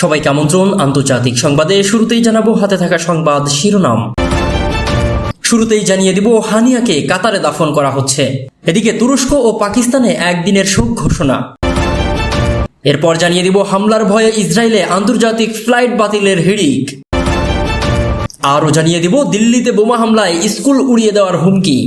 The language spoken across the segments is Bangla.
সবাইকে আমন্ত্রণ আন্তর্জাতিক সংবাদে। শুরুতেই জানাবো হাতে থাকা সংবাদ শিরোনাম। শুরুতেই জানিয়ে দিব হানিয়াকে কাতারে দাফন করা হচ্ছে। এদিকে তুরস্ক ও পাকিস্তানে একদিনের শোক ঘোষণা। এরপর জানিয়ে দিব হামলার ভয়ে ইসরায়েলে আন্তর্জাতিক ফ্লাইট বাতিলের হিড়িক। আরও জানিয়ে দিব দিল্লিতে বোমা হামলায় স্কুল উড়িয়ে দেওয়ার হুমকি।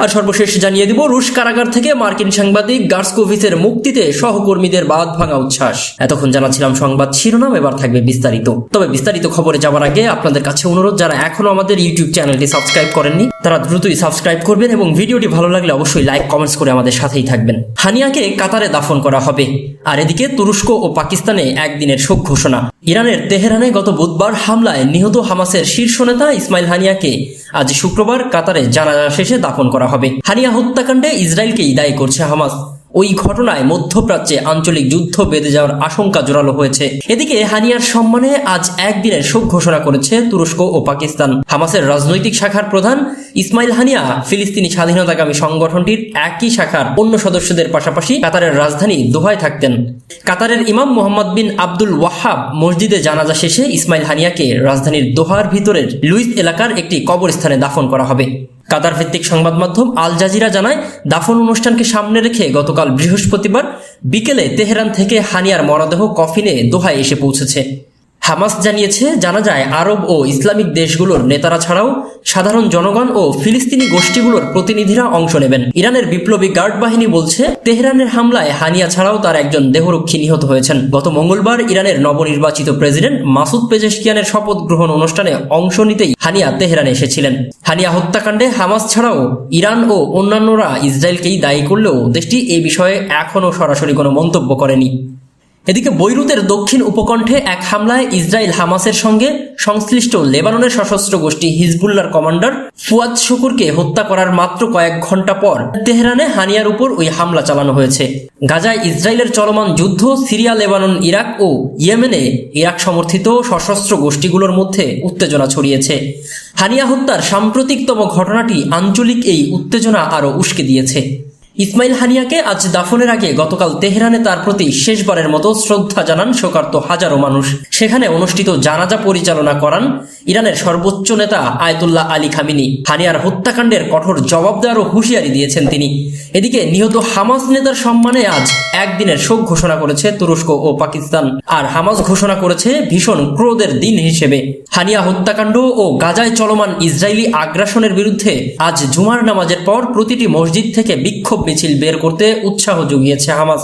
আর সর্বশেষ জানিয়ে দিব রুশ কারাগার থেকে মার্কিন সাংবাদিক গার্সকোভিচের মুক্তিতে সহকর্মীদের বাঁধ ভাঙা উচ্ছ্বাস। এতক্ষণ জানাচ্ছিলাম সংবাদ শিরোনাম, এবার থাকবে বিস্তারিত। তবে বিস্তারিত খবরে যাওয়ার আগে আপনাদের কাছে অনুরোধ, যারা এখনো আমাদের ইউটিউব চ্যানেলটি সাবস্ক্রাইব করেননি তারা দ্রুতই সাবস্ক্রাইব করবেন এবং ভিডিওটি ভালো লাগলে অবশ্যই লাইক কমেন্টস করে আমাদের সাথেই থাকবেন। হানিয়াকে কাতারে দাফন করা হবে। আর এদিকে তুরস্ক ও পাকিস্তানে একদিনের শোক ঘোষণা। ইরানের তেহরানে গত বুধবার হামলায় নিহত হামাসের শীর্ষ নেতা ইসমাইল হানিয়াকে আজ শুক্রবার কাতারে জানাজা শেষে দাফন করা হবে। হানিয়া হত্যাকাণ্ডে ইসরায়েলকেই দায়ী করছে হামাস। ওই ঘটনায় মধ্যপ্রাচ্যে আঞ্চলিক যুদ্ধ বেঁধে যাওয়ার আশঙ্কা জোরালো হয়েছে। এদিকে হানিয়ার সম্মানে আজ একদিনের শোক ঘোষণা করেছে তুরস্ক ও পাকিস্তান। হামাসের রাজনৈতিক শাখার প্রধান ইসমাইল হানিয়া ফিলিস্তিনি স্বাধীনতাকামী সংগঠনটির একই শাখার অন্য সদস্যদের পাশাপাশি কাতারের রাজধানী দোহায় থাকতেন। কাতারের ইমাম মোহাম্মদ বিন আব্দুল ওয়াহাব মসজিদে জানাজা শেষে ইসমাইল হানিয়াকে রাজধানীর দোহার ভিতরের লুইস এলাকার একটি কবরস্থানে দাফন করা হবে। কাতার ভিত্তিক সংবাদ মাধ্যম আল জাজিরা জানায়, দাফন অনুষ্ঠানকে সামনে রেখে গতকাল বৃহস্পতিবার বিকেলে তেহরান থেকে হানিয়ার মরদেহ কফিনে দোহায় এসে পৌঁছেছে। হামাস জানিয়েছে, জানা যায় আরব ও ইসলামিক দেশগুলোর নেতারা ছাড়াও সাধারণ জনগণ ও ফিলিস্তিনি গোষ্ঠীগুলোর প্রতিনিধিরা অংশ নেবেন। ইরানের বিপ্লবী গার্ড বাহিনী বলছে, তেহরানের হামলায় হানিয়া ছাড়াও তার একজন দেহরক্ষী নিহত হয়েছেন। গত মঙ্গলবার ইরানের নবনির্বাচিত প্রেসিডেন্ট মাসুদ পেজেশকিয়ানের শপথ গ্রহণ অনুষ্ঠানে অংশ নিতেই হানিয়া তেহরানে এসেছিলেন। হানিয়া হত্যাকাণ্ডে হামাস ছাড়াও ইরান ও অন্যান্যরা ইসরায়েলকেই দায়ী করলেও দেশটি এই বিষয়ে এখনও সরাসরি কোনো মন্তব্য করেনি। এদিকে বৈরুতের দক্ষিণ উপকণ্ঠে এক হামলায় ইসরায়েল হামাসের সঙ্গে সংশ্লিষ্ট লেবাননের সশস্ত্র গোষ্ঠী হিজবুল্লাহর কমান্ডার ফুয়াদ শুকুরকে হত্যা করার মাত্র কয়েক ঘন্টা পর তেহরানে হানিয়ার উপর ওই হামলা চালানো হয়েছে। গাজায় ইসরায়েলের চলমান যুদ্ধ, সিরিয়া, লেবানন, ইরাক ও ইয়েমেনে ইরাক সমর্থিত সশস্ত্র গোষ্ঠীগুলোর মধ্যে উত্তেজনা ছড়িয়েছে। হানিয়া হত্যার সাম্প্রতিকতম ঘটনাটি আঞ্চলিক এই উত্তেজনা আরও উস্কে দিয়েছে। ইসমাইল হানিয়াকে আজ দাফনের আগে গতকাল তেহরানে তার প্রতি শেষবারের মতো শ্রদ্ধা জানান শোকার্ত হাজারো মানুষ। সেখানে অনুষ্ঠিত জানাজা পরিচালনা করান ইরানের সর্বোচ্চ নেতা আয়াতুল্লাহ আলী খামিনি। হানিয়ার হত্যাকাণ্ডের কঠোর জবাব দেওয়ারও হুঁশিয়ারি দিয়েছেন তিনি। এদিকে নিহত হামাস নেতার সম্মানে আজ একদিনের শোক ঘোষণা করেছে তুরস্ক ও পাকিস্তান। আর হামাস ঘোষণা করেছে ভীষণ ক্রোধের দিন হিসেবে। হানিয়া হত্যাকাণ্ড ও গাজায় চলমান ইসরায়েলি আগ্রাসনের বিরুদ্ধে আজ জুমার নামাজের পর প্রতিটি মসজিদ থেকে বিক্ষোভ মিছিল বের করতে উৎসাহ জুগিয়েছে হামাস।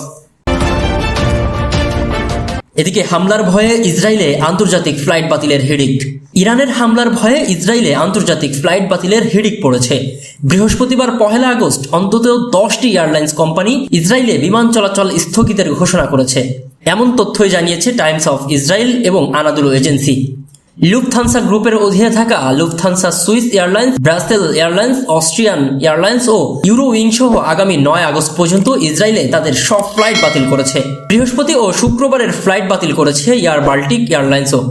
এদিকে হামলার ভয়ে ইসরায়েলে আন্তর্জাতিক ফ্লাইট বাতিলের হিড়িক। ইরানের হামলার ভয়ে ইসরায়েলে আন্তর্জাতিক ফ্লাইট বাতিলের হিড়িক পড়েছে। বৃহস্পতিবার 1 আগস্ট অন্তত 10টি এয়ারলাইন্স কোম্পানি ইসরায়েলে বিমান চলাচল স্থগিতের ঘোষণা করেছে। এমন তথ্যই জানিয়েছে টাইমস অফ ইসরায়েল এবং আনাদুলু এজেন্সি। লুফথানসা গ্রুপের অধীনে থাকা Lufthansa, Swiss airlines, Brussels airlines, Austrian airlines ও ইউরোউইং সহ আগামী 9 আগস্ট পর্যন্ত ইসরায়েলে তাদের সব ফ্লাইট বাতিল করেছে। বৃহস্পতি ও শুক্রবারের ফ্লাইট বাতিল করেছে এয়ার বাল্টিক এয়ারলাইন্সও।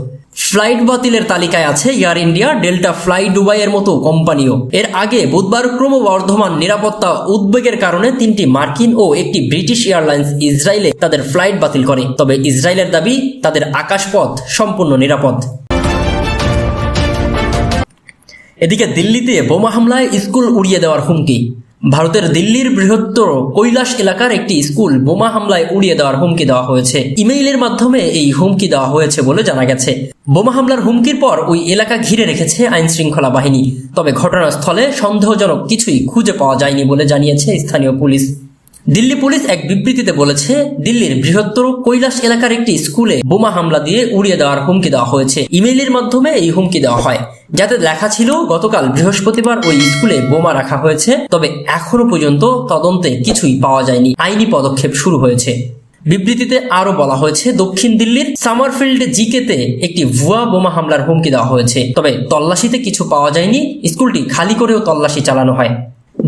ফ্লাইট বাতিলের তালিকায় আছে এয়ার ইন্ডিয়া, ডেল্টা ফ্লাই দুবাইয়ের মতো কোম্পানিও। এর আগে বুধবার ক্রমবর্ধমান নিরাপত্তা উদ্বেগের কারণে 3টি মার্কিন ও একটি ব্রিটিশ এয়ারলাইন্স ইসরায়েলে তাদের ফ্লাইট বাতিল করে। তবে ইসরায়েলের দাবি তাদের আকাশপথ সম্পূর্ণ নিরাপদ। এদিকে দিল্লিতে বোমা হামলায় স্কুল উড়িয়ে দেওয়ার হুমকি। ভারতের দিল্লির বৃহত্তর কৈলাস এলাকার একটি স্কুল বোমা হামলায় উড়িয়ে দেওয়ার হুমকি দেওয়া হয়েছে। ইমেইলের মাধ্যমে এই হুমকি দেওয়া হয়েছে বলে জানা গেছে। বোমা হামলার হুমকির পর ওই এলাকা ঘিরে রেখেছে আইন শৃঙ্খলা বাহিনী। তবে ঘটনাস্থলে সন্দেহজনক কিছুই খুঁজে পাওয়া যায়নি বলে জানিয়েছে স্থানীয় পুলিশ। দিল্লি পুলিশ এক বিবৃতিতে বলেছে, দিল্লির বৃহত্তর কৈলাস এলাকার একটি স্কুলে বোমা হামলা দিয়ে উড়িয়ে দেওয়ার হুমকি দেওয়া হয়েছে। ইমেইলের মাধ্যমে এই হুমকি দেওয়া হয়, যাতে লেখা ছিল গতকাল বৃহস্পতিবার ওই স্কুলে বোমা রাখা হয়েছে। তবে এখনো পর্যন্ত তদন্তে কিছুই পাওয়া যায়নি। আইনি পদক্ষেপ শুরু হয়েছে। বিবৃতিতে আরো বলা হয়েছে, দক্ষিণ দিল্লির সামারফিল্ড জিকেতে একটি ভুয়া বোমা হামলার হুমকি দেওয়া হয়েছে। তবে তল্লাশিতে কিছু পাওয়া যায়নি। স্কুলটি খালি করেও তল্লাশি চালানো হয়।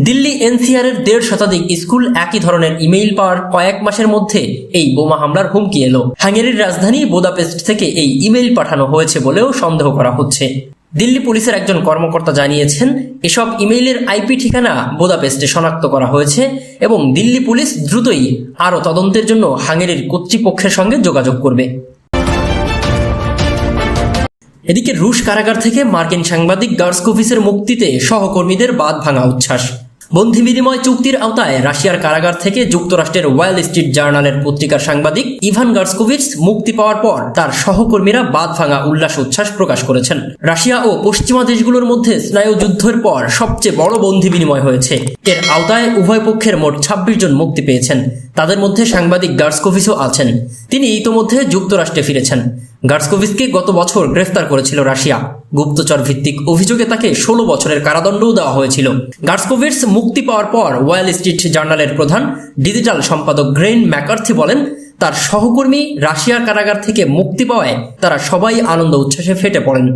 দিল্লি এনসিআরের 1.5 শতাধিক স্কুল একই ধরনের ইমেইল পাওয়ার কয়েক মাসের মধ্যে এই বোমা হামলার হুমকি এলো। হাঙ্গেরির রাজধানী বুদাপেস্ট থেকে এই ইমেইল পাঠানো হয়েছে বলেও সন্দেহ করা হচ্ছে। দিল্লি পুলিশের একজন কর্মকর্তা জানিয়েছেন, এসব ইমেইলের আইপি ঠিকানা বুদাপেস্টে শনাক্ত করা হয়েছে এবং দিল্লি পুলিশ দ্রুতই আরও তদন্তের জন্য হাঙ্গেরির কর্তৃপক্ষের সঙ্গে যোগাযোগ করবে। এদিকে রুশ কারাগার থেকে মার্কিন সাংবাদিক গার্সকোভিচের মুক্তিতে সহকর্মীদের বাঁধ ভাঙা উচ্ছ্বাস। বন্দি বিনিময় চুক্তির আওতায় রাশিয়ার কারাগার থেকে যুক্তরাষ্ট্রের ওয়াল স্ট্রিট জার্নালের পত্রিকার সাংবাদিক ইভান গার্সকোভিচ মুক্তি পাওয়ার পর তার সহকর্মীরা বাঁধ ভাঙা উল্লাস উচ্ছ্বাস প্রকাশ করেছেন। রাশিয়া ও পশ্চিমা দেশগুলোর মধ্যে স্নায়ুযুদ্ধের পর সবচেয়ে বড় বন্দি বিনিময় হয়েছে। এর আওতায় উভয় পক্ষের মোট 26 জন মুক্তি পেয়েছেন। তাদের মধ্যে সাংবাদিক গার্সকোভিচও আছেন। তিনি ইতোমধ্যে যুক্তরাষ্ট্রে ফিরেছেন। গার্সকোভিচকে গত বছর গ্রেফতার করেছিল রাশিয়া। গুপ্তচর ভিত্তিক অভিযোগে তাকে 16 বছরের কারাদণ্ডও দেওয়া হয়েছিল। গার্সকোভিচ মুক্তি পাওয়ার পর ওয়াল স্ট্রিট জার্নালের প্রধান ডিজিটাল সম্পাদক গ্রেন ম্যাকার্থি বলেন, তার সহকর্মী রাশিয়ার কারাগার থেকে মুক্তি পাওয়ায় তারা সবাই আনন্দ উচ্ছ্বাসে ফেটে পড়েন।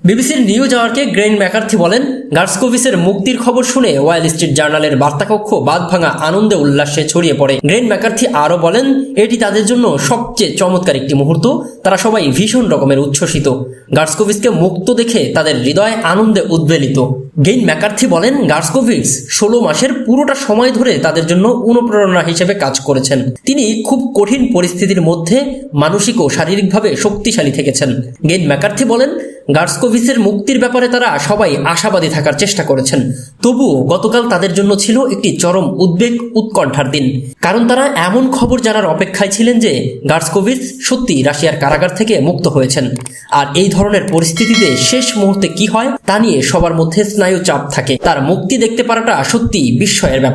বিবিসির নিউজ আওয়ারকে গ্রেন ম্যাকার্থি বলেন, গার্সকোভিচের মুক্তির খবর শুনে ওয়াল স্ট্রিট জার্নালের বার্তাকক্ষ বাঁধ ভাঙা আনন্দে উল্লাসে ছড়িয়ে পড়ে। গ্রেন ম্যাকার্থি আরও বলেন, এটি তাদের জন্য সবচেয়ে চমৎকার একটি মুহূর্ত। তারা সবাই ভীষণ রকমের উচ্ছ্বসিত। গার্সকোভিচকে মুক্ত দেখে তাদের হৃদয় আনন্দে উদ্বেলিত। গ্রেন ম্যাকার্থি বলেন, গার্সকোভিচ 16 মাসের পুরোটা সময় ধরে তাদের জন্য অনুপ্রেরণা হিসেবে কাজ করেছেন। তিনি খুব কঠিন পরিস্থিতির মধ্যে মানসিক ও শারীরিকভাবে শক্তিশালী থেকেছেন। গ্রেন ম্যাকার্থি বলেন, গার্সকোভিচের মুক্তির ব্যাপারে তারা সবাই আশাবাদী থাকার চেষ্টা করেছেন। তবুও গতকাল তাদের জন্য ছিল একটি চরম উদ্বেগ উৎকণ্ঠার দিন, কারণ তারা এমন খবর জানার অপেক্ষায় ছিলেন যে গার্সকোভিচ সত্যি রাশিয়ার কারাগার থেকে মুক্ত হয়েছেন। আর এই ধরনের পরিস্থিতিতে শেষ মুহূর্তে কি হয় তা নিয়ে সবার মধ্যে স্নায়ু চাপ থাকে। তার মুক্তি দেখতে পারাটা সত্যি বিস্ময়ের ব্যাপার।